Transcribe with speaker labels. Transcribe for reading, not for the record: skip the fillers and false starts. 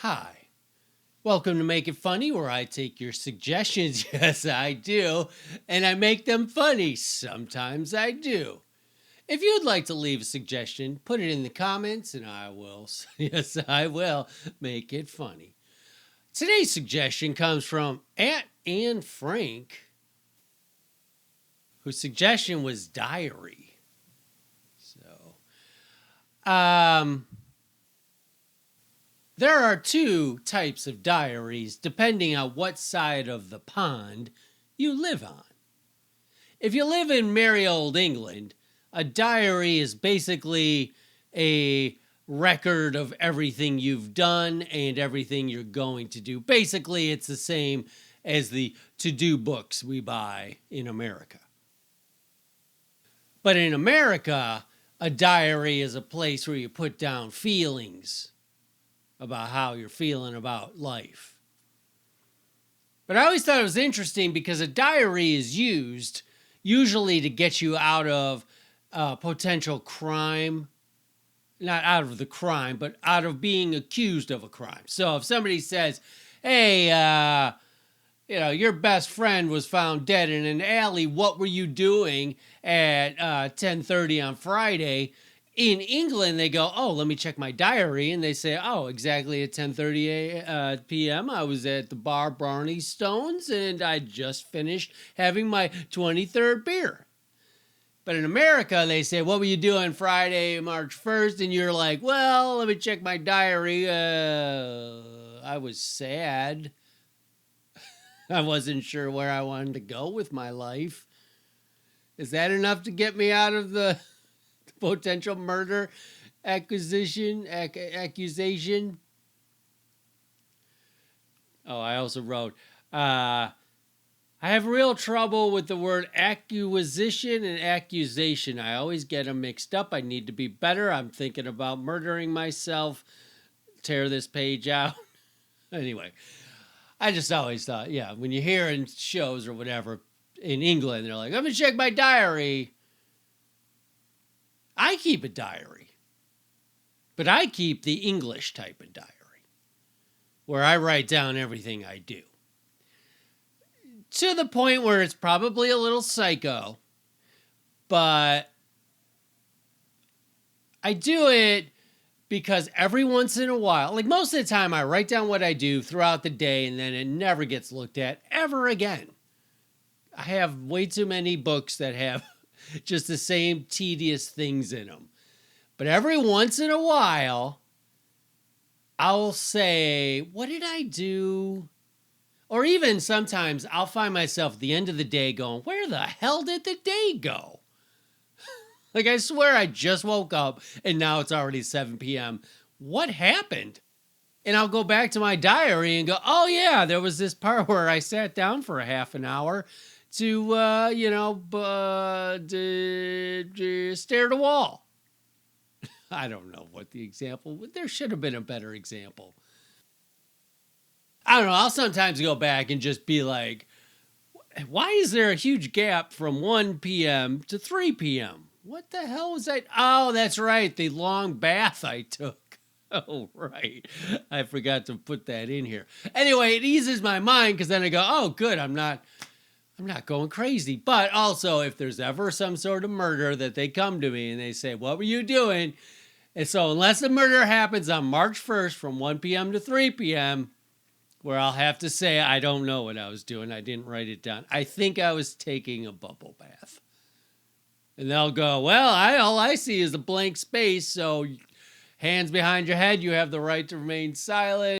Speaker 1: Hi. Welcome to Make It Funny, where I take your suggestions, yes, I do, and I make them funny. Sometimes I do. If you'd like to leave a suggestion, put it in the comments and I will, yes, I will, make it funny. Today's suggestion comes from Anne Frank, whose suggestion was diary. There are two types of diaries depending on what side of the pond you live on. If you live in merry old England, a diary is basically a record of everything you've done and everything you're going to do. Basically, it's the same as the to-do books we buy in America. But in America, a diary is a place where you put down feelings about how you're feeling about life. But I always thought it was interesting because a diary is used usually to get you out of potential crime, not out of the crime, but out of being accused of a crime. So if somebody says, hey, your best friend was found dead in an alley, what were you doing at 10:30 on Friday? In England, they go, oh, let me check my diary. And they say, oh, exactly at 10:30 p.m., I was at the bar Barney Stones, and I just finished having my 23rd beer. But in America, they say, what were you doing Friday, March 1st? And you're like, well, let me check my diary. I was sad. I wasn't sure where I wanted to go with my life. Is that enough to get me out of the potential murder accusation? Oh, I also wrote, I have real trouble with the word acquisition and accusation. I always get them mixed up. I need to be better. I'm thinking about murdering myself. Tear this page out. Anyway, I just always thought, yeah, when you hear in shows or whatever in England, they're like, let me check my diary. I keep a diary, but I keep the English type of diary where I write down everything I do. To the point where it's probably a little psycho, but I do it because every once in a while, like most of the time, I write down what I do throughout the day and then it never gets looked at ever again. I have way too many books that have just the same tedious things in them. But every once in a while, I'll say, what did I do? Or even sometimes I'll find myself at the end of the day going, where the hell did the day go? Like, I swear I just woke up and now it's already 7 p.m. What happened? And I'll go back to my diary and go, oh, yeah, there was this part where I sat down for a half an hour to, stare at a wall. I don't know what the example was. There should have been a better example. I don't know. I'll sometimes go back and just be like, why is there a huge gap from 1 p.m. to 3 p.m.? What the hell was that? Oh, that's right. The long bath I took. Oh, right. I forgot to put that in here. Anyway, it eases my mind because then I go, oh, good. I'm not going crazy. But also, if there's ever some sort of murder that they come to me and they say, what were you doing? And so unless the murder happens on March 1st from 1 p.m. to 3 p.m., where I'll have to say, I don't know what I was doing. I didn't write it down. I think I was taking a bubble bath. And they'll go, well, all I see is a blank space. So hands behind your head, you have the right to remain silent.